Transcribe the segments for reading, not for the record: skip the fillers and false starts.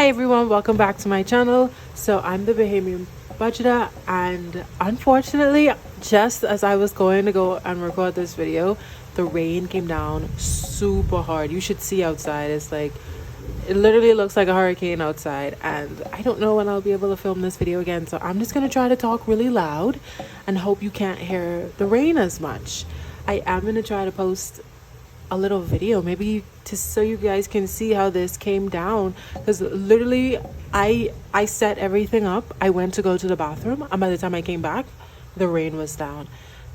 Hi everyone, welcome back to my channel. So I'm the Bahamian Budgeter, and unfortunately, just as I was going to go and record this video, the rain came down super hard. You should see outside. It's like, it literally looks like a hurricane outside, and I don't know when I'll be able to film this video again. So I'm just going to try to talk really loud and hope you can't hear the rain as much. I am going to try to post a little video maybe so you guys can see how this came down, because literally I set everything up. I went to go to the bathroom, and by the time I came back, the rain was down,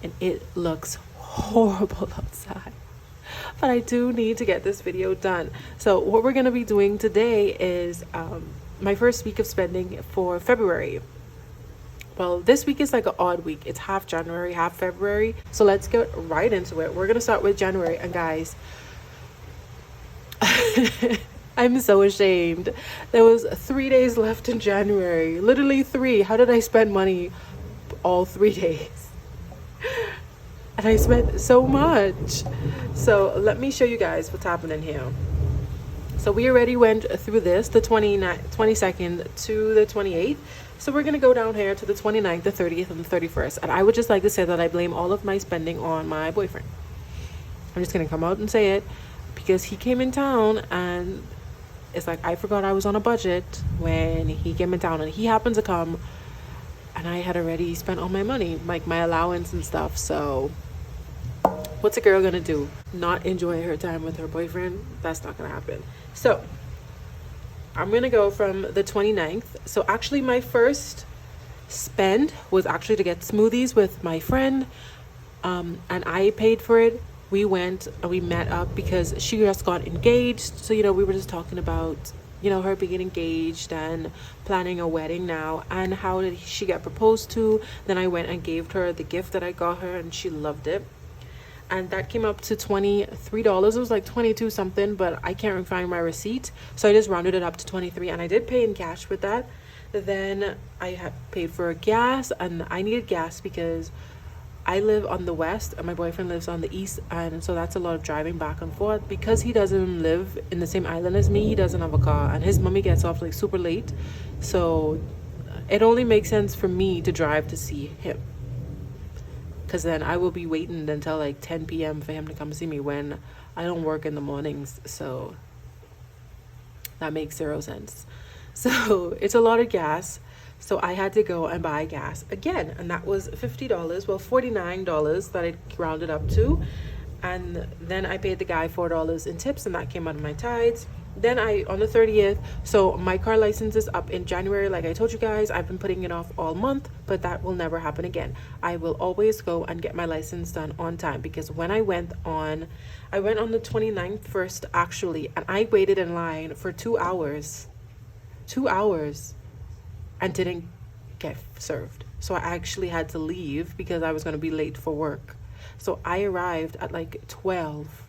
and it looks horrible outside. But I do need to get this video done. So what we're going to be doing today is my first week of spending for February. Well, this week is like an odd week. It's half January, half February. So let's get right into it. We're going to start with January. And guys, I'm so ashamed. There was 3 days left in January. Literally 3. How did I spend money all 3 days? And I spent so much. So let me show you guys what's happening here. So we already went through this, the 22nd to the 28th. So we're going to go down here to the 29th, the 30th, and the 31st. And I would just like to say that I blame all of my spending on my boyfriend. I'm just going to come out and say it, because he came in town, and it's like I forgot I was on a budget when he came in town. And he happened to come, and I had already spent all my money, like my allowance and stuff. So what's a girl going to do? Not enjoy her time with her boyfriend? That's not going to happen. So I'm going to go from the 29th. So actually my first spend was actually to get smoothies with my friend. And I paid for it. We went and we met up because she just got engaged. So, we were just talking about, her being engaged and planning a wedding now. And how did she get proposed to? Then I went and gave her the gift that I got her, and she loved it. And that came up to $23. It was like 22 something, but I can't find my receipt, so I just rounded it up to 23, and I did pay in cash with that. Then I had paid for gas, and I needed gas because I live on the west and my boyfriend lives on the east, and so that's a lot of driving back and forth. Because he doesn't live in the same island as me, he doesn't have a car, and his mommy gets off like super late, so it only makes sense for me to drive to see him, because then I will be waiting until like 10 p.m. for him to come see me when I don't work in the mornings. So that makes zero sense. So it's a lot of gas. So I had to go and buy gas again. And that was $50. Well, $49 that I rounded up to. And then I paid the guy $4 in tips, and that came out of my tithes. Then on the 30th, so my car license is up in January. Like I told you guys, I've been putting it off all month, but that will never happen again. I will always go and get my license done on time, because when I went on the 29th first actually, and I waited in line for 2 hours and didn't get served. So I actually had to leave because I was going to be late for work. So I arrived at like 12.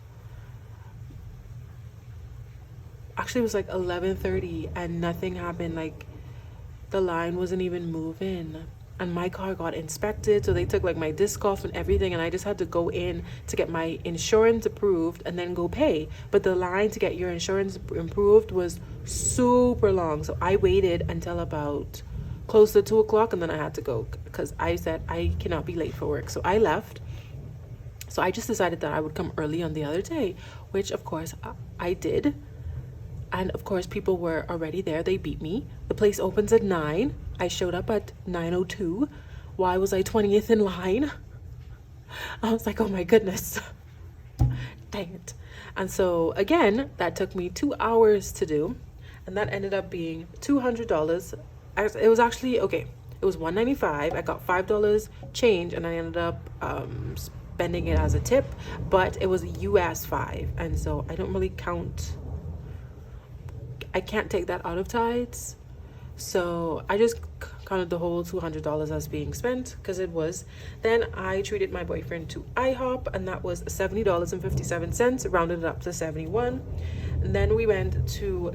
Actually, it was like 11:30, and nothing happened. Like, the line wasn't even moving, and my car got inspected, so they took like my disc off and everything, and I just had to go in to get my insurance approved and then go pay. But the line to get your insurance approved was super long, so I waited until about close to 2 o'clock, and then I had to go because I said I cannot be late for work. So I left. So I just decided that I would come early on the other day, which of course I did. And of course, people were already there. They beat me. The place opens at 9. I showed up at 9:02. Why was I 20th in line? I was like, oh my goodness. Dang it. And so again, that took me 2 hours to do. And that ended up being $200. It was actually, okay, it was $195. I got $5 change, and I ended up spending it as a tip. But it was US 5. And so I don't really count. I can't take that out of tithes, so I just counted the whole $200 as being spent, because it was. Then I treated my boyfriend to IHOP, and that was $70.57, rounded it up to 71. And then we went to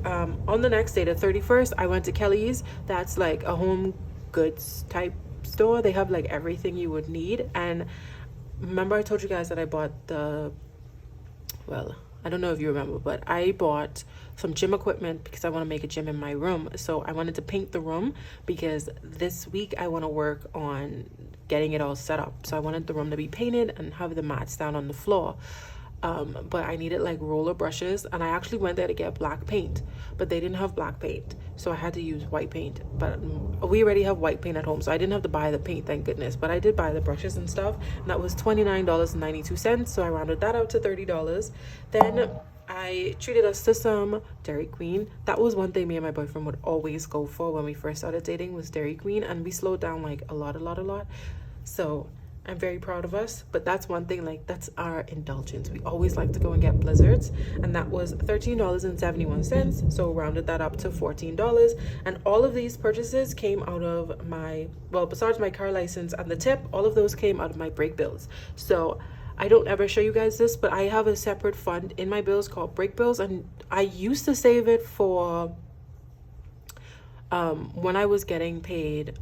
on the next day, the 31st, I went to Kelly's. That's like a home goods type store. They have like everything you would need. And remember I told you guys that I bought the, well, I don't know if you remember, but I bought some gym equipment because I want to make a gym in my room. So I wanted to paint the room because this week I want to work on getting it all set up. So I wanted the room to be painted and have the mats down on the floor. But I needed like roller brushes, and I actually went there to get black paint, but they didn't have black paint, so I had to use white paint. But we already have white paint at home, so I didn't have to buy the paint, thank goodness. But I did buy the brushes and stuff, and that was $29.92, so I rounded that out to $30. Then I treated us to some Dairy Queen. That was one thing me and my boyfriend would always go for when we first started dating, was Dairy Queen, and we slowed down like a lot. So I'm very proud of us, but that's one thing, like that's our indulgence. We always like to go and get blizzards, and that was $13.71, so rounded that up to $14. And all of these purchases came out of my, well, besides my car license and the tip, all of those came out of my break bills. So I don't ever show you guys this, but I have a separate fund in my bills called break bills, and I used to save it for when I was getting paid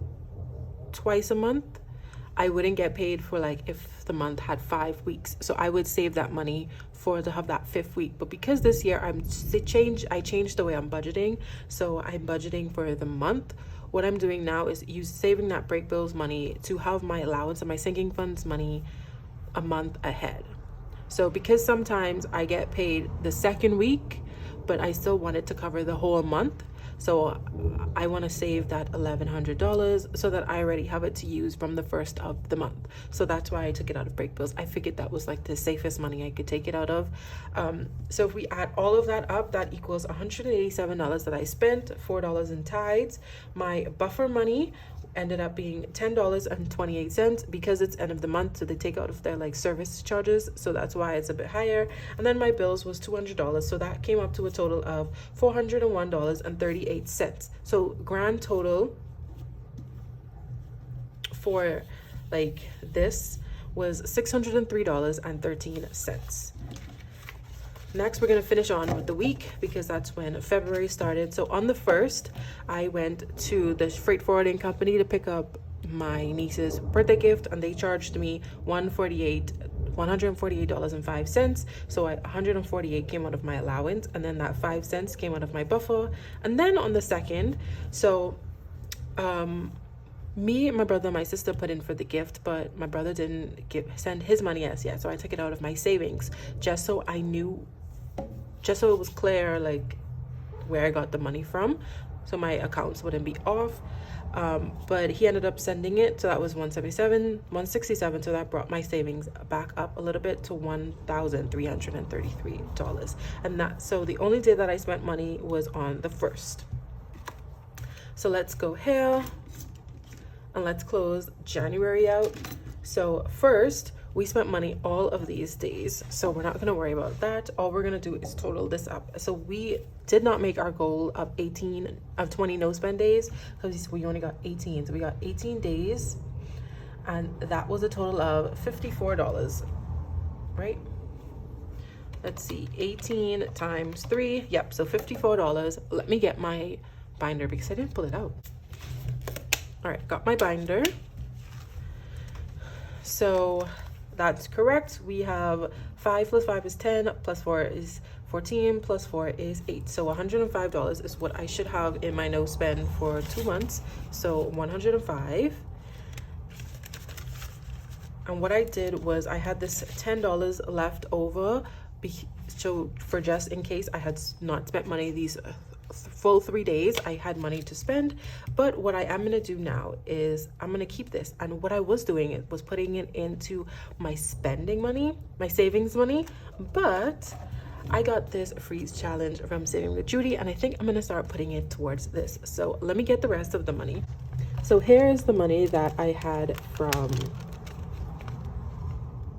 twice a month. I wouldn't get paid for like if the month had 5 weeks, so I would save that money for to have that 5th week. But because this year I changed the way I'm budgeting, so I'm budgeting for the month. What I'm doing now is saving that break bills money to have my allowance and my sinking funds money a month ahead. So because sometimes I get paid the 2nd week, but I still want it to cover the whole month, so I want to save that $1,100 so that I already have it to use from the 1st of the month. So that's why I took it out of break bills. I figured that was like the safest money I could take it out of. So if we add all of that up, that equals $187 that I spent, $4 in tithes. My buffer money ended up being $10.28 because it's end of the month, so they take out of their like service charges, so that's why it's a bit higher. And then my bills was $200, so that came up to a total of $401.38. So grand total for like this was $603.13. Next, we're going to finish on with the week because that's when February started. So on the 1st, I went to the freight forwarding company to pick up my niece's birthday gift, and they charged me $148.05. So $148 came out of my allowance, and then that 5 cents came out of my buffer. And then on the 2nd, so me, my brother, and my sister put in for the gift, but my brother didn't send his money as yet, so I took it out of my savings just so it was clear like where I got the money from, so my accounts wouldn't be off. But he ended up sending it, so that was $167, so that brought my savings back up a little bit to $1,333. And that, so the only day that I spent money was on the 1st. So let's go here and let's close January out. So first, we spent money all of these days, so we're not going to worry about that. All we're going to do is total this up. So we did not make our goal of 20 no spend days because we only got 18. So we got 18 days, and that was a total of $54, right? Let's see, 18 times 3. Yep, so $54. Let me get my binder because I didn't pull it out. All right, got my binder. So that's correct. We have 5 plus 5 is 10, plus 4 is 14, plus 4 is 8. So $105 is what I should have in my no spend for 2 months. So 105. And what I did was I had this $10 left over, so for just in case I had not spent money these full 3 days, I had money to spend. But what I am going to do now is I'm going to keep this, and what I was doing was putting it into my spending money, my savings money. But I got this freeze challenge from Saving with Judy, and I think I'm going to start putting it towards this. So let me get the rest of the money. So here is the money that I had from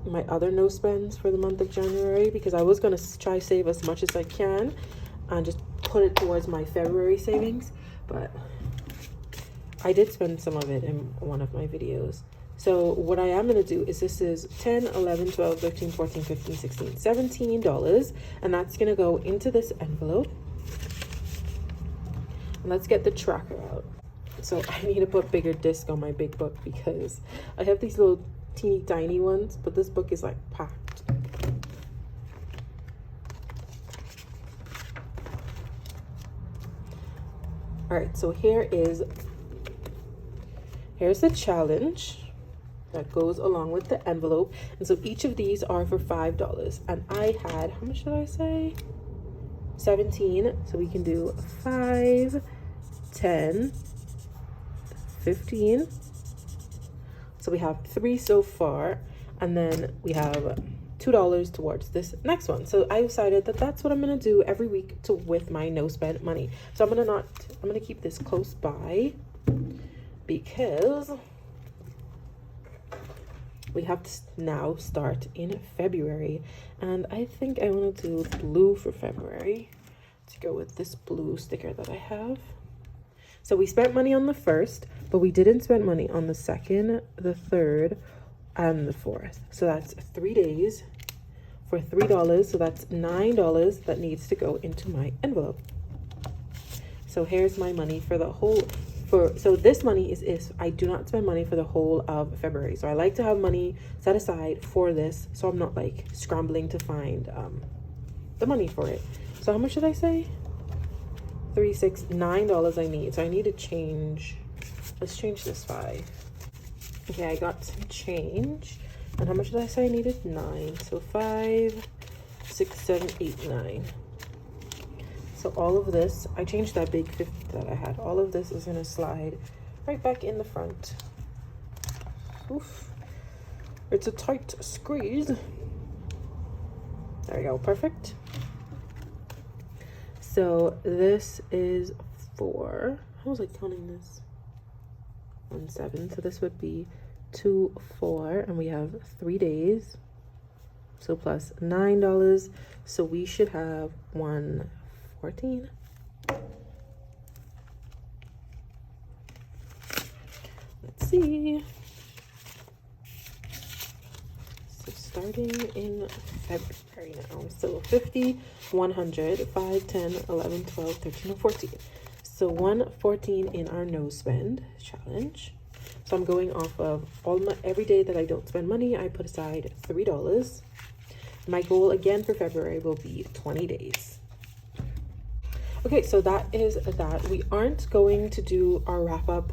my other no spends for the month of January, because I was going to try save as much as I can and just put it towards my February savings, but I did spend some of it in one of my videos. So what I am going to do is, this is 10, 11, 12, 13, 14, 15, 16, $17, and that's going to go into this envelope. And let's get the tracker out. So I need to put bigger disc on my big book because I have these little teeny tiny ones, but this book is like packed. All right, so here's the challenge that goes along with the envelope. And so each of these are for $5. And I had, how much did I say? 17. So we can do 5, 10, 15. So we have 3 so far. And then we have $2 towards this next one. So I decided that that's what I'm gonna do every week with my no spend money. So I'm gonna keep this close by because we have to now start in February, and I think I want to do blue for February to go with this blue sticker that I have. So we spent money on the 1st, but we didn't spend money on the 2nd, the 3rd, and the 4th. So that's 3 days for $3. So that's $9 that needs to go into my envelope. So here's my money for the whole, so this money is if I do not spend money for the whole of February. So I like to have money set aside for this, so I'm not like scrambling to find the money for it. So how much did I say? $3, $6, $9 I need. So I need to change, let's change this 5. Okay, I got some change. And how much did I say I needed? 9. So 5, 6, 7, 8, 9. So all of this, I changed that big 50 that I had. All of this is gonna slide right back in the front. Oof. It's a tight squeeze. There we go, perfect. So this is for, how was I counting this? 1, 7, so this would be 2, 4, and we have 3 days. So plus $9, so we should have 114. Let's see. So starting in February now. So 50, 100, 5, 10, 11, 12, 13, and 14. So 114 in our no spend challenge. So I'm going off of every day that I don't spend money, I put aside $3. My goal again for February will be 20 days. Okay, so that is that. We aren't going to do our wrap up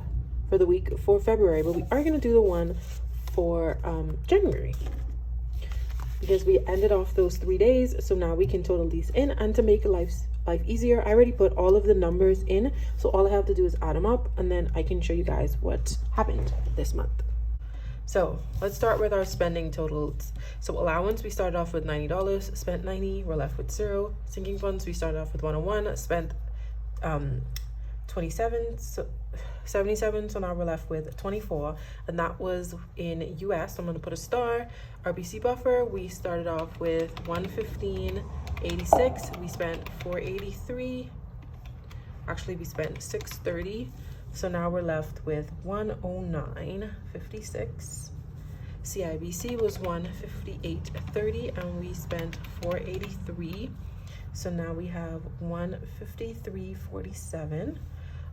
for the week for February, but we are going to do the one for January, because we ended off those 3 days. So now we can total these in, and to make life easier, I already put all of the numbers in, so all I have to do is add them up, and then I can show you guys what happened this month. So let's start with our spending totals. So allowance, we started off with $90, spent 90, we're left with 0. Sinking funds, we started off with 101, spent 27, so 77, so now we're left with 24, and that was in US. So I'm going to put a star. RBC buffer, we started off with 115.86, we spent 483, actually we spent 630, so now we're left with 109.56. CIBC was 158.30, and we spent 483, so now we have 153.47.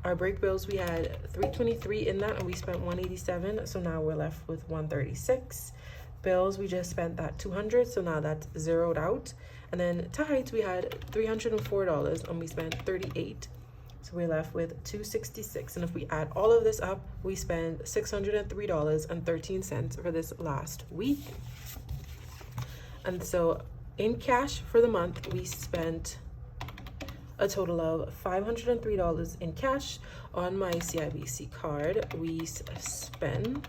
Our break bills, we had 323 in that, and we spent 187, so now we're left with 136. Bills, we just spent that 200, so now that's zeroed out. And then tithes, we had $304, and we spent 38, so we're left with 266. And if we add all of this up, we spend $603.13 for this last week. And so in cash for the month, we spent a total of $503 in cash. On my CIBC card, we spent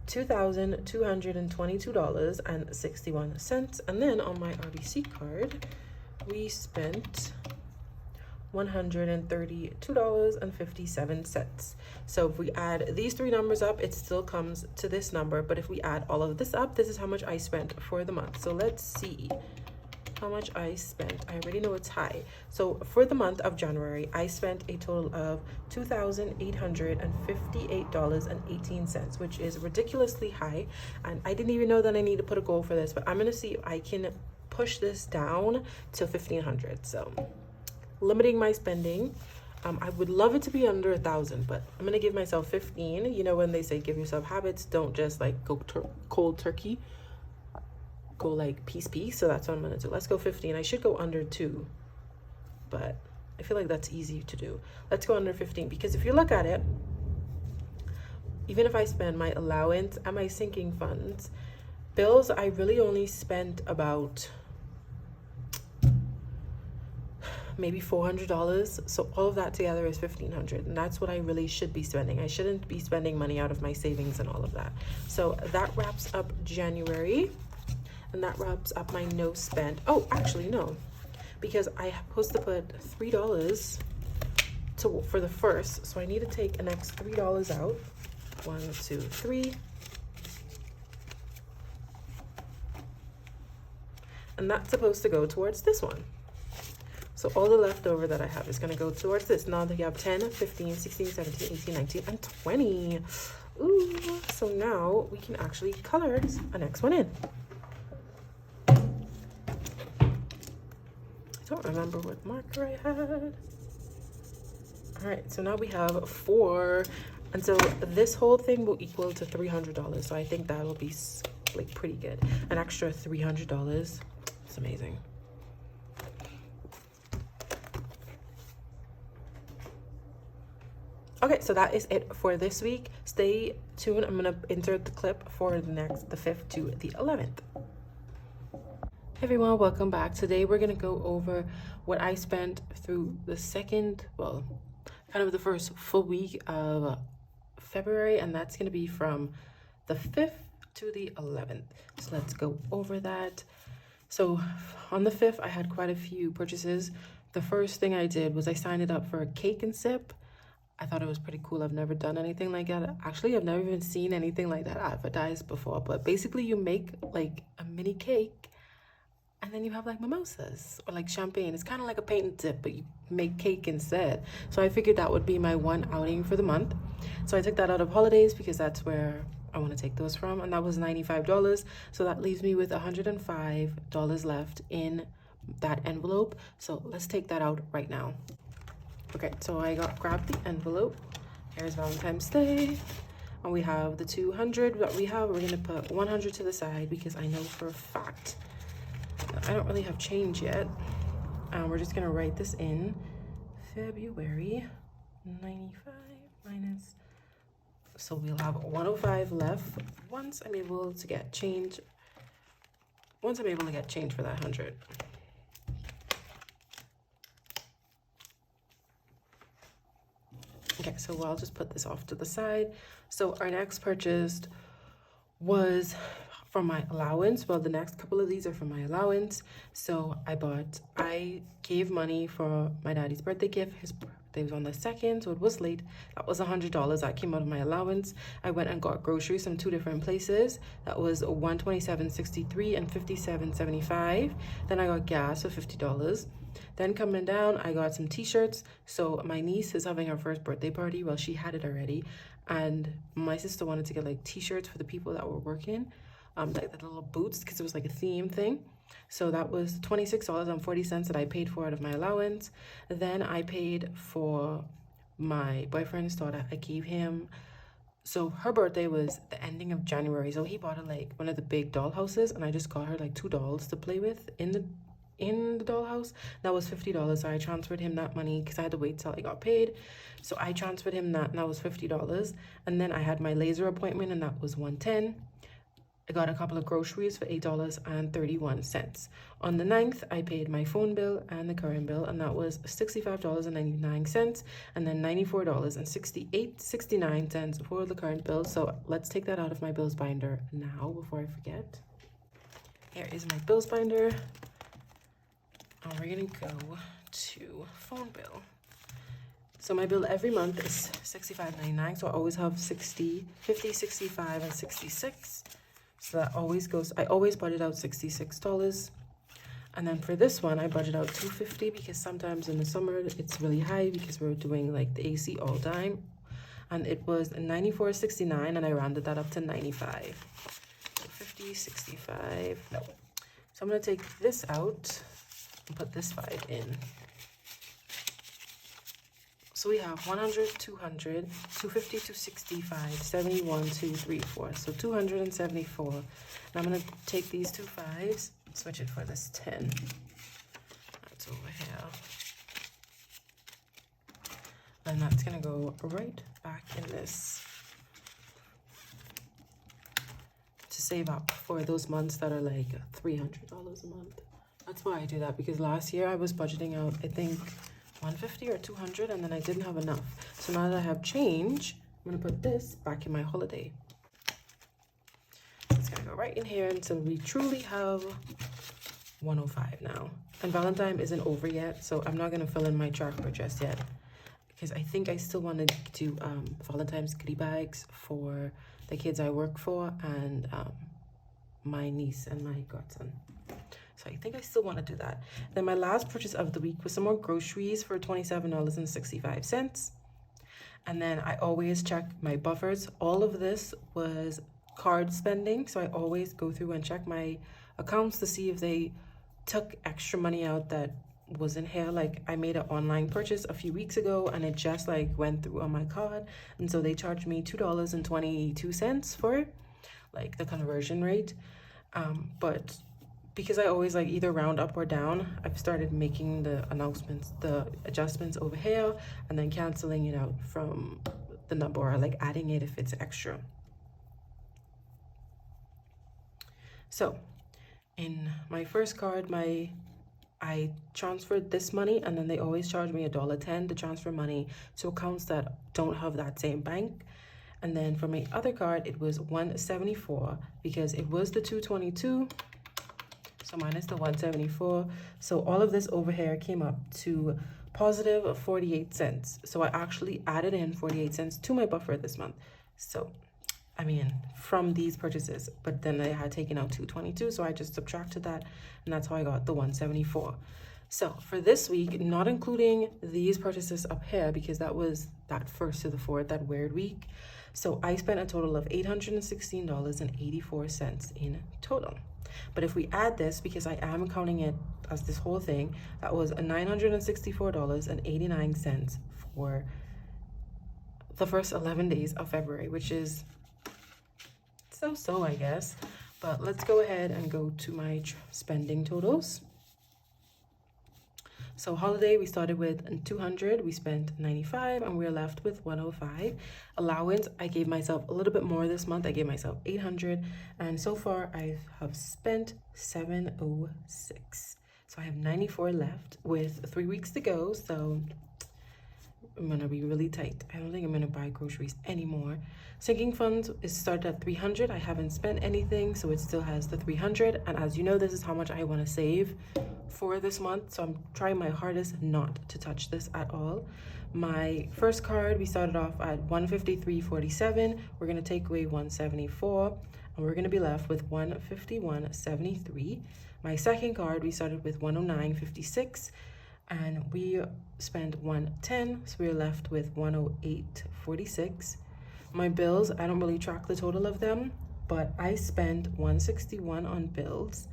$2,222.61. And then on my RBC card, we spent $132.57. So if we add these 3 numbers up, it still comes to this number. But if we add all of this up, this is how much I spent for the month. So let's see how much I spent. I already know it's high. So for the month of January, I spent a total of $2,858.18, which is ridiculously high. And I didn't even know that I need to put a goal for this, but I'm gonna see if I can push this down to $1,500. So limiting my spending. I would love it to be under 1,000, but I'm gonna give myself 15. You know, when they say give yourself habits, don't just like go cold turkey. Go like piece. So that's what I'm gonna do. Let's go 15. I should go under 2, but I feel like that's easy to do. Let's go under 15, because if you look at it, even if I spend my allowance and my sinking funds, bills, I really only spent about maybe $400. So all of that together is $1,500, and that's what I really should be spending. I shouldn't be spending money out of my savings and all of that. So that wraps up January, and that wraps up my no spend. Oh, actually no, because I am supposed to put $3 for the first, so I need to take an next $3 out. 1, 2, 3. And that's supposed to go towards this one. So all the leftover that I have is going to go towards this. Now that you have 10, 15, 16, 17, 18, 19, and 20. Ooh, so now we can actually color a next one in. I don't remember what marker I had. All right, so now we have 4. And so this whole thing will equal to $300. So I think that will be like pretty good. An extra $300. It's amazing. Okay, so that is it for this week. Stay tuned. I'm gonna insert the clip for the 5th to the 11th. Hey everyone, welcome back. Today we're gonna go over what I spent through the second, well, kind of the first full week of February, and that's gonna be from the 5th to the 11th. So let's go over that. So on the 5th, I had quite a few purchases. The first thing I did was I signed it up for a cake and sip. I thought it was pretty cool. I've never done anything like that. Actually, I've never even seen anything like that advertised before. But basically, you make like a mini cake, and then you have like mimosas or like champagne. It's kind of like a paint and dip, but you make cake instead. So I figured that would be my one outing for the month. So I took that out of holidays because that's where I want to take those from. And that was $95. So that leaves me with $105 left in that envelope. So let's take that out right now. Okay, so I grabbed the envelope. Here's Valentine's Day. And we have the 200 that we have. We're gonna put 100 to the side because I know for a fact that I don't really have change yet. We're just gonna write this in. February 95 minus, so we'll have 105 left once I'm able to get change. Once I'm able to get change for that 100. Okay, so I'll just put this off to the side. So our next purchase was from my allowance. Well, the next couple of these are from my allowance. So I gave money for my daddy's birthday gift. His birthday was on the 2nd, so it was late. That was $100 that came out of my allowance. I went and got groceries from 2 different places. That was $127.63 and $57.75. Then I got gas for $50. Then coming down, I got some t-shirts. So my niece is having her first birthday party. Well, she had it already. And my sister wanted to get like t-shirts for the people that were working. Like the little boots, because it was like a theme thing. So that was $26.40 that I paid for out of my allowance. Then I paid for my boyfriend's daughter. I gave him, so her birthday was the ending of January. So he bought her like one of the big doll houses, and I just got her like 2 dolls to play with in the dollhouse. That was $50. So I transferred him that money because I had to wait till I got paid. So I transferred him that, and that was $50. And then I had my laser appointment, and that was $110. I got a couple of groceries for $8.31. On the 9th, I paid my phone bill and the current bill, and that was $65.99, and then $94.69 for the current bill. So let's take that out of my bills binder now before I forget. Here is my bills binder. And we're gonna go to phone bill. So my bill every month is $65.99. So I always have 60, 50, 65, and 66. So that always goes, I always budget out $66. And then for this one, I budget out $250 because sometimes in the summer it's really high because we're doing like the AC all time. And it was $94.69, and I rounded that up to $95. So 50, 65, no. So I'm gonna take this out and put this 5 in. So we have 100, 200, 250, 265, 71, 2, 3, 4. So 274. And I'm going to take these 2 5s and switch it for this 10. That's over here. And that's gonna go right back in this to save up for those months that are like $300 a month. That's why I do that, because last year I was budgeting out, I think, 150 or 200, and then I didn't have enough. So now that I have change, I'm gonna put this back in my holiday. It's gonna go right in here until we truly have 105 now. And Valentine isn't over yet, so I'm not gonna fill in my tracker just yet, because I think I still want to do Valentine's goodie bags for the kids I work for and my niece and my godson. So I think I still want to do that. Then my last purchase of the week was some more groceries for $27.65. And then I always check my buffers. All of this was card spending, so I always go through and check my accounts to see if they took extra money out that wasn't here. Like I made an online purchase a few weeks ago and it just like went through on my card, and so they charged me $2.22 for it, like the conversion rate. But because I always like either round up or down, I've started making the announcements, the adjustments over here, and then canceling it out from the number, or like adding it if it's extra. So in my first card, I transferred this money, and then they always charge me $1.10 to transfer money to accounts that don't have that same bank. And then for my other card, it was $1.74 because it was the $2.22. So minus the $1.74. So all of this over here came up to positive 48 cents. So I actually added in 48 cents to my buffer this month. So I mean, from these purchases, but then I had taken out $2.22, so I just subtracted that, and that's how I got the $1.74. So for this week, not including these purchases up here, because that was that 1st to the 4th, that weird week. So I spent a total of $816.84 in total. But if we add this, because I am counting it as this whole thing, that was $964.89 for the first 11 days of February, which is so I guess. But let's go ahead and go to my spending totals. So holiday, we started with 200, we spent 95, and we're left with 105. Allowance, I gave myself a little bit more this month. I gave myself 800, and so far I have spent 706. So I have 94 left with 3 weeks to go. So I'm gonna be really tight. I don't think I'm gonna buy groceries anymore. Sinking funds is started at 300. I haven't spent anything, so it still has the 300. And as you know, this is how much I want to save for this month. So I'm trying my hardest not to touch this at all. My first card, we started off at 153.47. We're gonna take away 174, and we're gonna be left with 151.73. My second card, we started with 109.56. And we spent 110, so we're left with 108.46. My bills, I don't really track the total of them, but I spent 161 on bills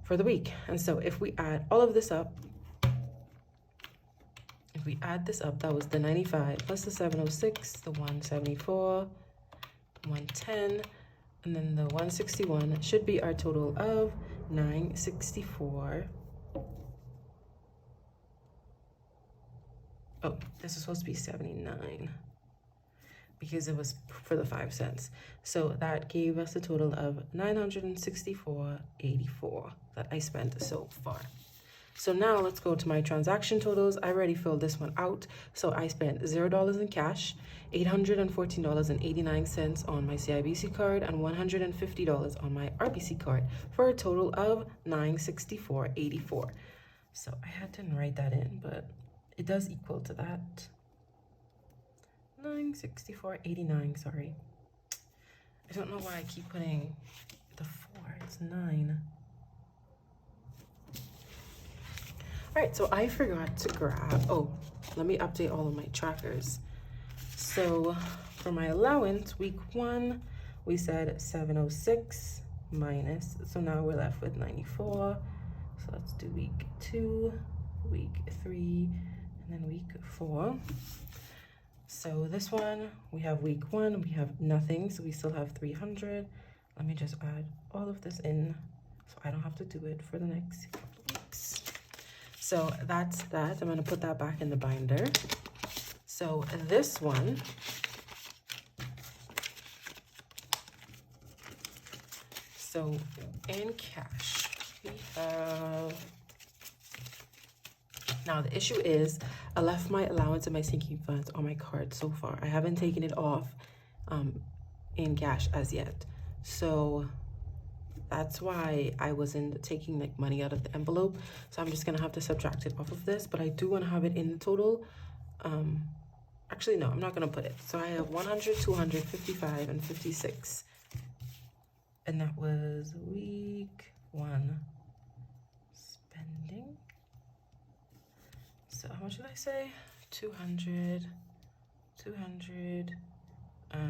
for the week. And so if we add all of this up, that was the 95 plus the 706, the 174, 110, and then the 161 should be our total of 964. Oh, this is supposed to be 79 because it was for the 5 cents. So that gave us a total of 964.84 that I spent so far. So now let's go to my transaction totals. I already filled this one out. So I spent $0 in cash, $814.89 on my CIBC card, and $150 on my RBC card for a total of $964.84. So I had to write that in, but it does equal to that. 964.89, sorry. I don't know why I keep putting the 4, it's 9. All right, so I forgot to grab, oh, let me update all of my trackers. So for my allowance, week 1, we said 706 minus, so now we're left with 94. So let's do week 2, week 3, and then week 4. So this one, we have week 1, we have nothing, so we still have 300. Let me just add all of this in so I don't have to do it for the next couple of weeks. So that's that. I'm gonna put that back in the binder. So this one, so in cash, we have, now the issue is I left my allowance and my sinking funds on my card so far. I haven't taken it off in cash as yet. So that's why I wasn't taking like money out of the envelope. So I'm just gonna have to subtract it off of this, but I do want to have it in the total. Actually, no, I'm not gonna put it. So I have 100, 200, 55, and 56. And that was week 1 spending. So how much did I say? 200,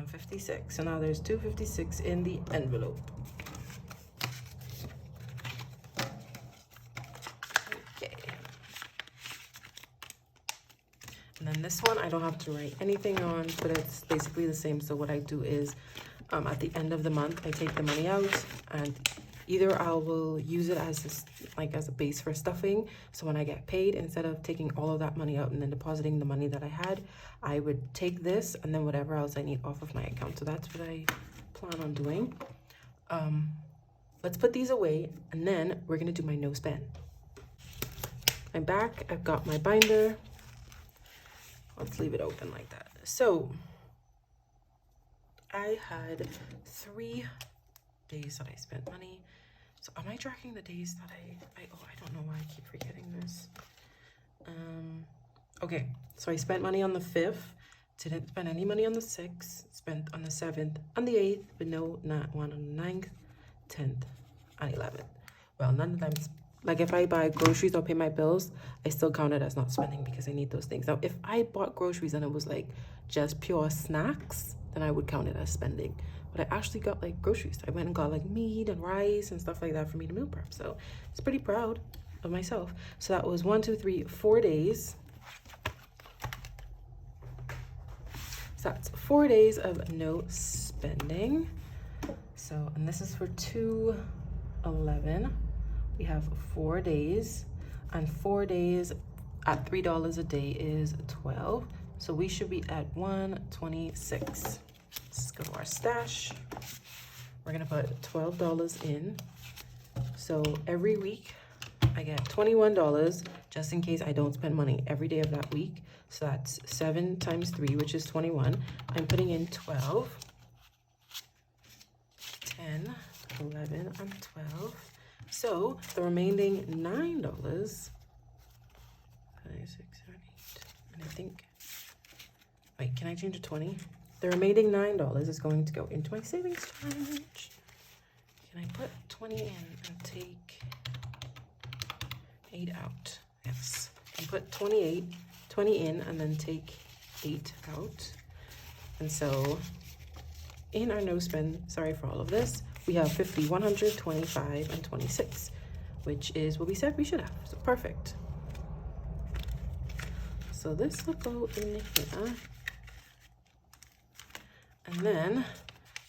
56. So now there's 256 in the envelope. Okay. And then this one, I don't have to write anything on, but it's basically the same. So what I do is at the end of the month, I take the money out, and either I will use it as a base for stuffing. So when I get paid, instead of taking all of that money out and then depositing the money that I had, I would take this and then whatever else I need off of my account. So that's what I plan on doing. Let's put these away, and then we're gonna do my no spend. I'm back. I've got my binder. Let's leave it open like that. So I had 3 days that I spent money. So am I tracking the days that I don't know why I keep forgetting this. Okay, so I spent money on the 5th, didn't spend any money on the 6th, spent on the 7th, on the 8th, but not one on the 9th, 10th, and 11th. Well, none of them, like if I buy groceries or pay my bills, I still count it as not spending because I need those things. Now, if I bought groceries and it was like just pure snacks, then I would count it as spending. But I actually got like groceries. I went and got like meat and rice and stuff like that for me to meal prep. So it's pretty proud of myself. So that was 1, 2, 3, 4 days. So that's 4 days of no spending. So, and this is for 2/11. We have 4 days, and 4 days at $3 a day is 12. So we should be at 126. Let's go to our stash. We're gonna put $12 in. So every week I get $21 just in case I don't spend money every day of that week. So that's 7 times 3, which is 21. I'm putting in 12, 10, 11, and 12. So the remaining $9, 5, 6, 7, 8, and I think, wait, can I change to 20? The remaining $9 is going to go into my savings charge. Can I put 20 in and take 8 out? Yes. And put 20 in and then take 8 out. And so in our no spend, sorry for all of this, we have 50, 100, 25, and 26, which is what we said we should have. So perfect. So this will go in here. And then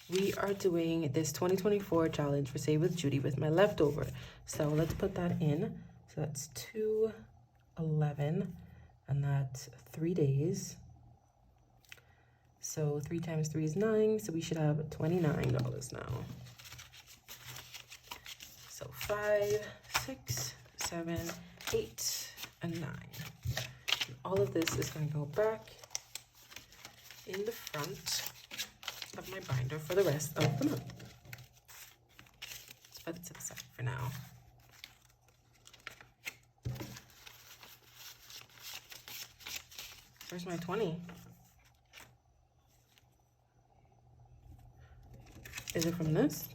we are doing this 2024 challenge for Save with Judy with my leftover. So let's put that in. So that's 2/11, and that's 3 days. So 3 times 3 is 9. So we should have $29 now. So 5, 6, 7, 8, and 9. And all of this is going to go back in the front of my binder for the rest of the month. Let's put it to the side for now. Where's my 20? Is it from this?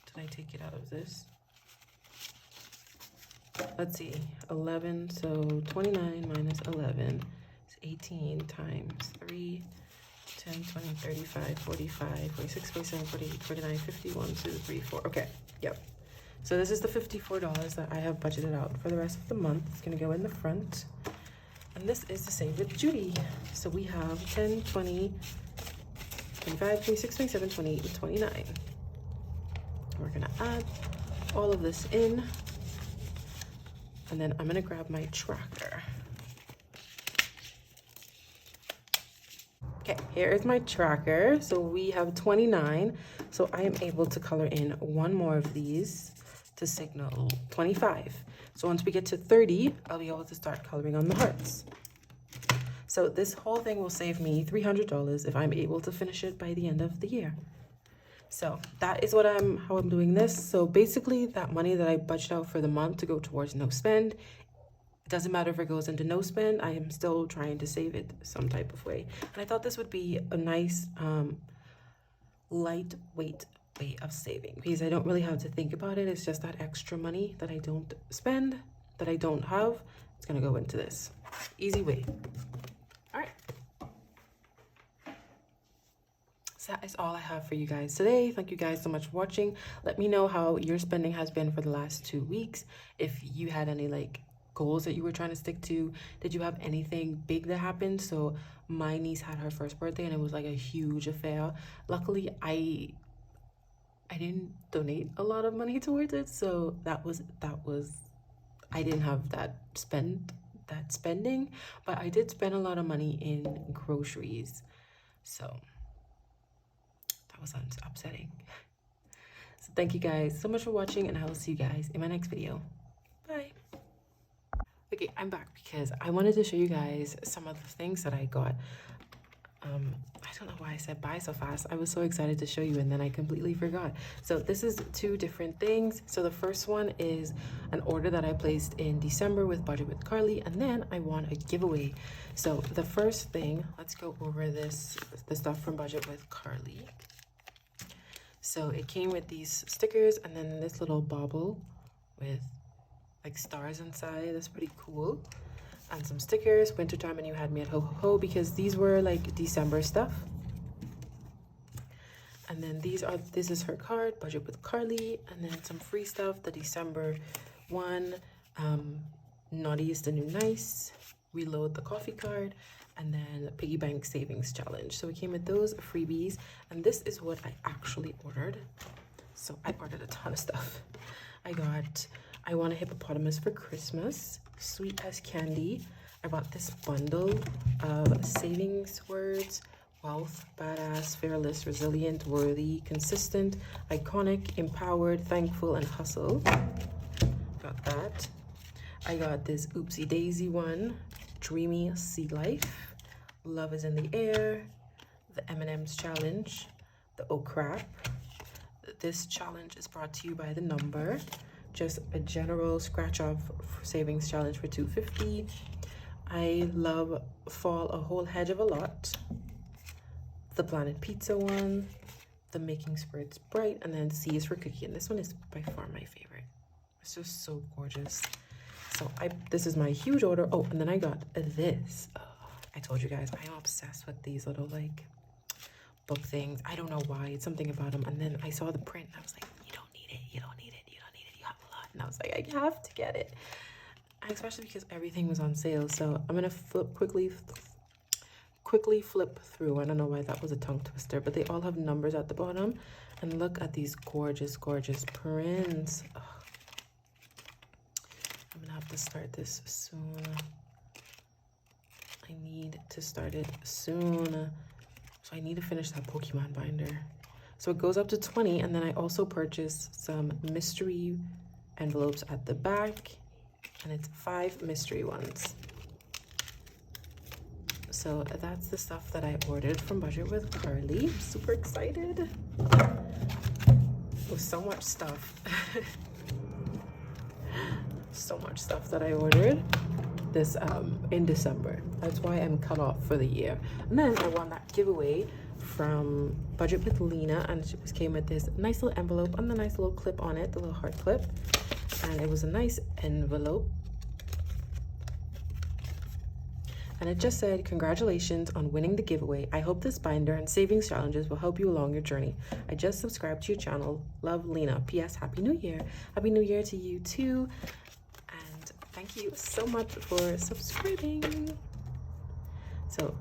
Did I take it out of this? Let's see, 11, so 29 minus 11 is 18 times 3, 10, 20, 35, 45, 46, 47, 48, 49, 50, 1, 2, 3, 4. Okay, yep. So this is the $54 that I have budgeted out for the rest of the month. It's gonna go in the front. And this is the Save with Judy. So we have 10, 20, 25, 26, 27, 28, and 29. We're gonna add all of this in. And then I'm gonna grab my tracker. Okay, here is my tracker. So we have 29. So I am able to color in one more of these to signal 25. So once we get to 30, I'll be able to start coloring on the hearts. So this whole thing will save me $300 if I'm able to finish it by the end of the year. So that is how I'm doing this. So basically that money that I budgeted out for the month to go towards no spend, it doesn't matter if it goes into no spend, I am still trying to save it some type of way. And I thought this would be a nice lightweight way of saving, because I don't really have to think about it. It's just that extra money that I don't spend, that I don't have. It's gonna go into this. Easy way. All right. So that is all I have for you guys today. Thank you guys so much for watching. Let me know how your spending has been for the last 2 weeks. If you had any like goals that you were trying to stick to. Did you have anything big that happened? So my niece had her first birthday and it was like a huge affair. Luckily, I didn't donate a lot of money towards it, so that was I didn't have that spending, but I did spend a lot of money in groceries, so that was upsetting. So thank you guys so much for watching, and I will see you guys in my next video. Bye. Okay, I'm back because I wanted to show you guys some of the things that I got. I don't know why I said bye so fast. I was so excited to show you and then I completely forgot. So this is 2 different things. So the first one is an order that I placed in December with Budget with Carly, and then I won a giveaway. So the first thing, let's go over the stuff from Budget with Carly. So it came with these stickers and then this little bauble with like stars inside. That's pretty cool. And some stickers, wintertime and you had me at ho ho ho, because these were like December stuff. And then this is her card, Budget with Carly, and then some free stuff, the December one, Naughty is the New Nice, Reload the Coffee card, and then Piggy Bank Savings Challenge. So it came with those freebies, and this is what I actually ordered. So I ordered a ton of stuff. I Want a Hippopotamus for Christmas, Sweet as Candy. I bought this bundle of savings words: wealth, badass, fearless, resilient, worthy, consistent, iconic, empowered, thankful, and hustle. Got that. I got this Oopsie Daisy one, Dreamy Sea Life, Love is in the Air, the M&M's Challenge, the Oh Crap. This challenge is brought to you by The Number. Just a general scratch off savings challenge for $2.50. I love Fall a Whole Hedge of a Lot, the Planet Pizza one, the Making Spirits Bright, and then C is for Cookie. And this one is by far my favorite. It's just so gorgeous. So this is my huge order. Oh, and then I got this. I told you guys I am obsessed with these little like book things. I don't know why. It's something about them. And then I saw the print and I was like, you don't need it. You don't need it. You don't need it. You have a lot. And I was like, I have to get it. And especially because everything was on sale. So I'm gonna quickly flip through. I don't know why that was a tongue twister, but they all have numbers at the bottom. And look at these gorgeous, gorgeous prints. Ugh. I'm gonna have to start this soon. I need to start it soon. So I need to finish that Pokemon binder. So it goes up to 20, and then I also purchased some mystery envelopes at the back, and it's 5 mystery ones. So that's the stuff that I ordered from Budget with Carly. I'm super excited. With so much stuff. So much stuff that I ordered this in December. That's why I'm cut off for the year. And then I won that giveaway from Budget with Lena, and she came with this nice little envelope and the nice little clip on it, the little heart clip. And it was a nice envelope. And it just said, congratulations on winning the giveaway. I hope this binder and savings challenges will help you along your journey. I just subscribed to your channel. Love, Lena. P.S. Happy New Year. Happy New Year to you too. And thank you so much for subscribing. So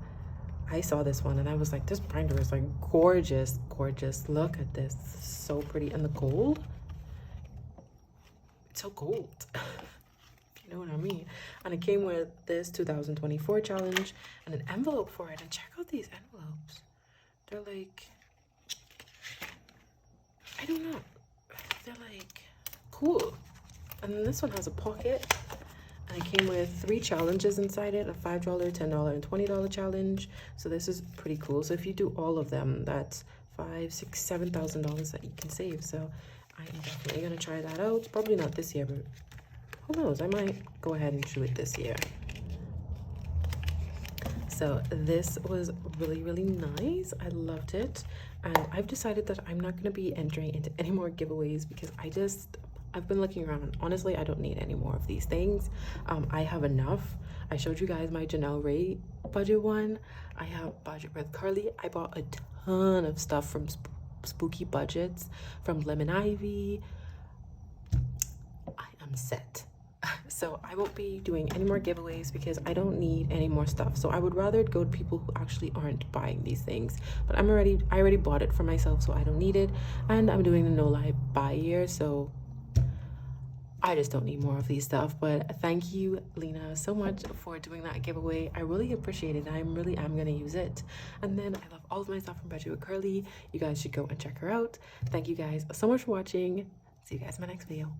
I saw this one and I was like, this binder is like gorgeous, gorgeous. Look at this. So pretty. And the gold. It's so gold. If you you know what I mean. And it came with this 2024 challenge and an envelope for it. And check out these envelopes. They're like, I don't know, they're like cool. And then this one has a pocket, and it came with 3 challenges inside it, a $5, $10, and $20 challenge. So this is pretty cool. So if you do all of them, that's $5,000, $6,000, $7,000 that you can save. So I am definitely gonna try that out. Probably not this year, but who knows, I might go ahead and do it this year. So this was really, really nice. I loved it. And I've decided that I'm not going to be entering into any more giveaways because I've been looking around. Honestly, I don't need any more of these things. I have enough. I showed you guys my Janelle Ray budget one. I have budget with Carly. I bought a ton of stuff from Spooky Budgets, from Lemon Ivy. I am set. So I won't be doing any more giveaways because I don't need any more stuff. So I would rather go to people who actually aren't buying these things. But I already bought it for myself, so I don't need it. And I'm doing the no lie buy year, so I just don't need more of these stuff. But thank you, Lena, so much for doing that giveaway. I really appreciate it. I really am gonna use it. And then I love all of my stuff from Budget with Curly. You guys should go and check her out. Thank you guys so much for watching. See you guys in my next video.